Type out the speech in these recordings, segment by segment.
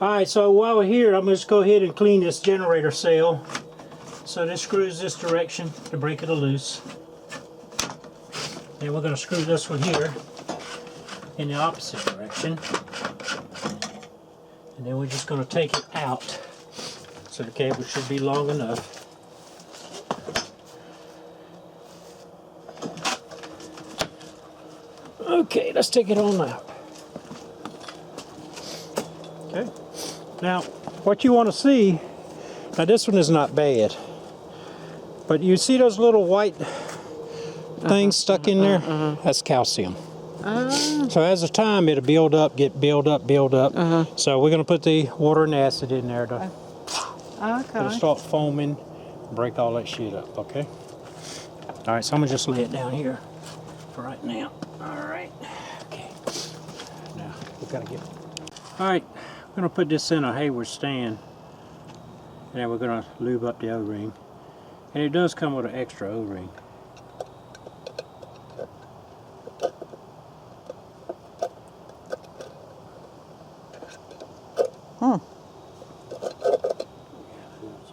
Alright, so while we're here, I'm going to just go ahead and clean this generator cell. So this screws this direction to break it loose. Then we're going to screw this one here in the opposite direction. And then we're just going to take it out. So the cable should be long enough. Okay, let's take it on out. Okay. Now, what you want to see, now this one is not bad, but you see those little white things stuck in there? That's calcium. So as the time, it'll build up, build up. So we're going to put the water and acid in there to it'll start foaming, break all that shit up, okay? All right, so I'm going to just lay it down here for right now. All right, okay. Now, we've got to get... All right, we're going to put this in a Hayward stand, and then we're going to lube up the O-ring. And it does come with an extra O-ring.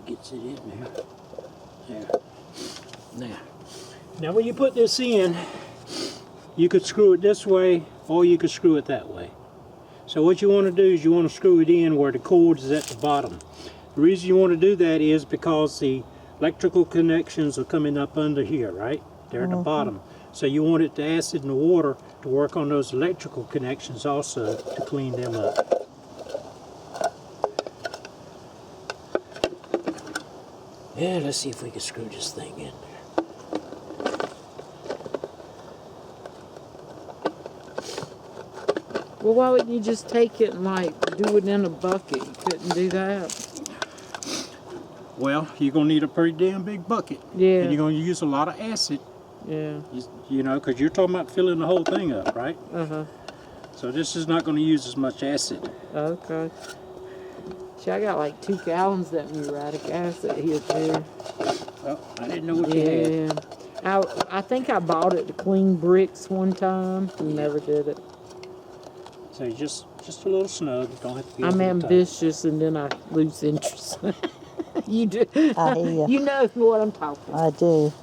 Gets it in there. There. Now when you put this in, you could screw it this way, or you could screw it that way. So what you want to do is you want to screw it in where the cord is at the bottom. The reason you want to do that is because the electrical connections are coming up under here, right? They're at the bottom. So you want it, the acid and the water, to work on those electrical connections also to clean them up. Yeah, let's see if we can screw this thing in there. Well, why wouldn't you just take it and like do it in a bucket? You couldn't do that. Well, you're gonna need a pretty damn big bucket. Yeah. And you're gonna use a lot of acid. Yeah. You know, because you're talking about filling the whole thing up, right? So this is not gonna use as much acid. Okay. See, I got like 2 gallons of that muriatic acid here too. Well, I didn't know what you had. I think I bought it to clean bricks one time and never did it. So just a little snug. You don't have to be I'm ambitious and then I lose interest. You do. I hear you. You know what I'm talking about. I do.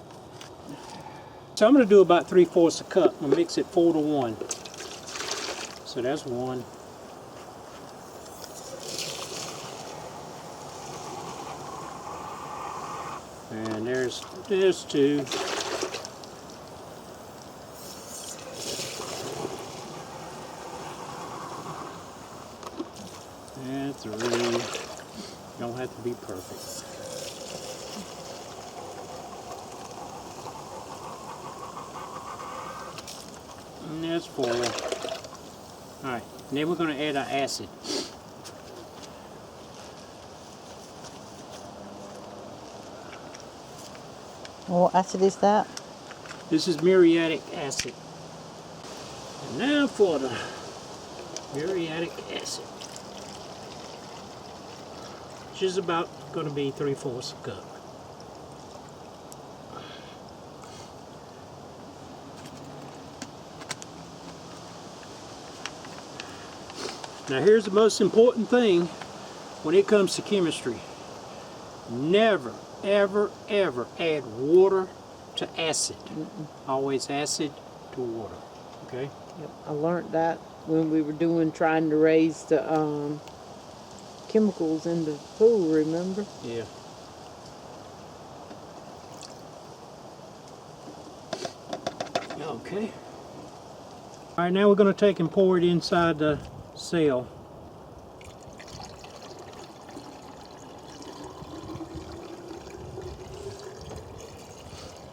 So I'm going to do about 3/4 a cup. I'm going to mix it 4 to 1. So that's 1. And there's 2. And 3. Don't have to be perfect. And that's 4. Alright, then we're going to add our acid. What acid is that? This is muriatic acid. And now for the muriatic acid, which is about going to be 3/4 a cup. Now here's the most important thing when it comes to chemistry. Never, ever, ever add water to acid. Always acid to water, okay? Yep, I learned that when we were trying to raise the chemicals in the pool, remember? Yeah. Okay. All right, now we're going to take and pour it inside the cell.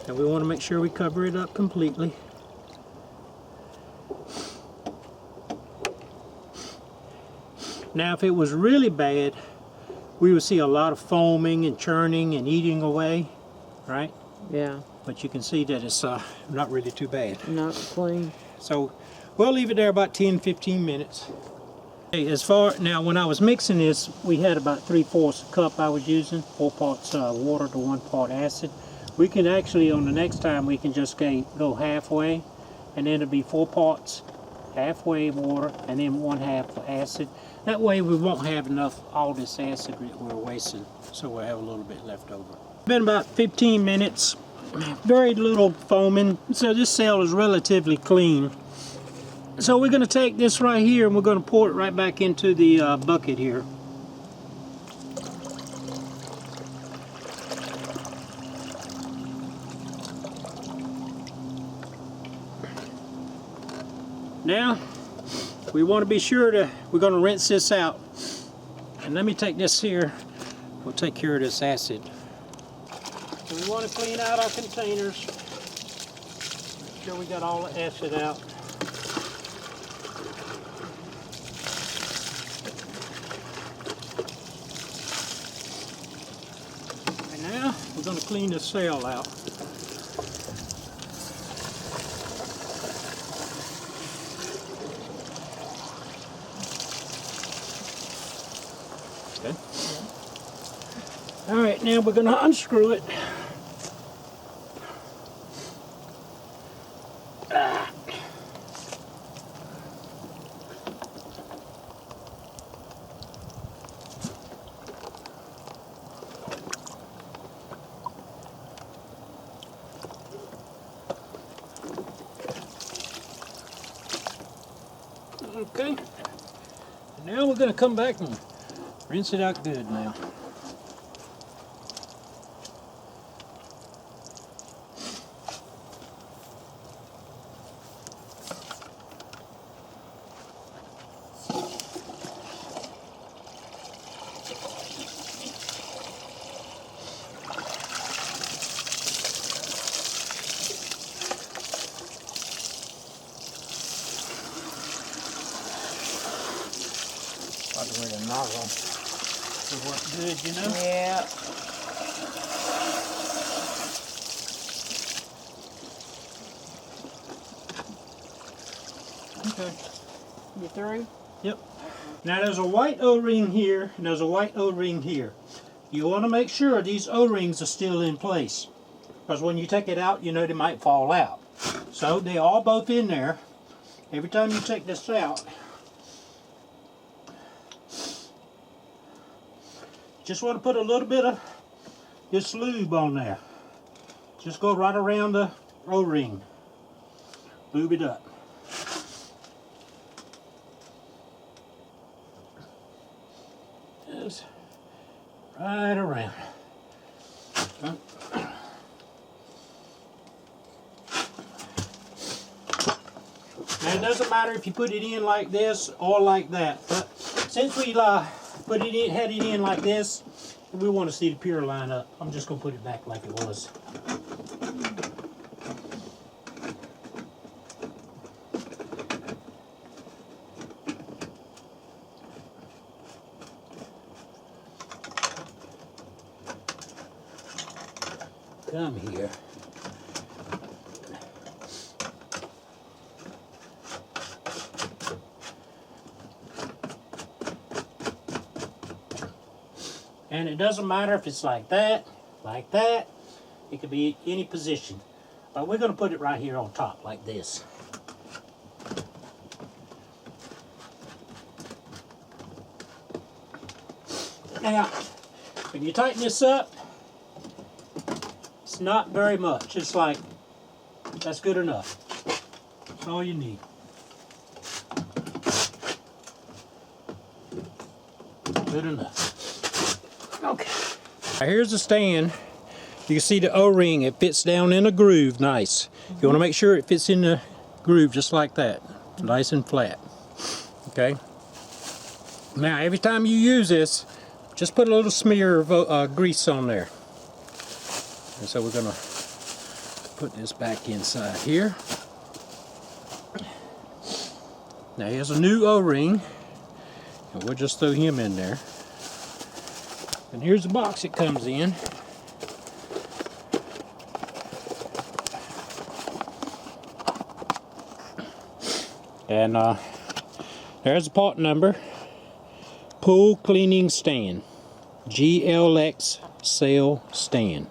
And we want to make sure we cover it up completely. Now if it was really bad, we would see a lot of foaming and churning and eating away, right? Yeah. But you can see that it's not really too bad. Not clean. So we'll leave it there about 10-15 minutes. Okay, now when I was mixing this, we had about 3/4 a cup I was using, 4 parts water to 1 part acid. We can actually, on the next time, we can just go halfway, and then it'll be 4 parts, halfway water, and then 1/2 acid. That way we won't have enough all this acid that we're wasting, so we'll have a little bit left over. Been about 15 minutes, very little foaming, so this cell is relatively clean. So we're going to take this right here and we're going to pour it right back into the bucket here. Now, we want to be sure we're going to rinse this out. And let me take this here, we'll take care of this acid. So we want to clean out our containers. Make sure we got all the acid out. And now, we're going to clean the cell out. Okay. All right, now we're going to unscrew it. Okay. Now we're going to come back and rinse it out good now. By the way, the nozzle will work good, you know? Yeah. Okay. You through? Yep. Now there's a white O-ring here and there's a white O-ring here. You want to make sure these O-rings are still in place, because when you take it out, you know they might fall out. So they are both in there. Every time you take this out, just want to put a little bit of this lube on there. Just go right around the O-ring. Lube it up. Just right around. Okay. Now it doesn't matter if you put it in like this or like that, but since we had it in like this, we want to see the Pureline up. I'm just going to put it back like it was. Come here. And it doesn't matter if it's like that. It could be any position. But we're going to put it right here on top like this. Now, when you tighten this up, it's not very much. It's like, that's good enough. That's all you need. Good enough. Okay. Now here's the stand. You can see the O-ring. It fits down in a groove nice. You want to make sure it fits in the groove just like that. Nice and flat. Okay. Now every time you use this, just put a little smear of grease on there. And so we're going to put this back inside here. Now here's a new O-ring. And we'll just throw him in there. And here's the box it comes in. And there's the part number. Pool cleaning stand. GLX cell stand.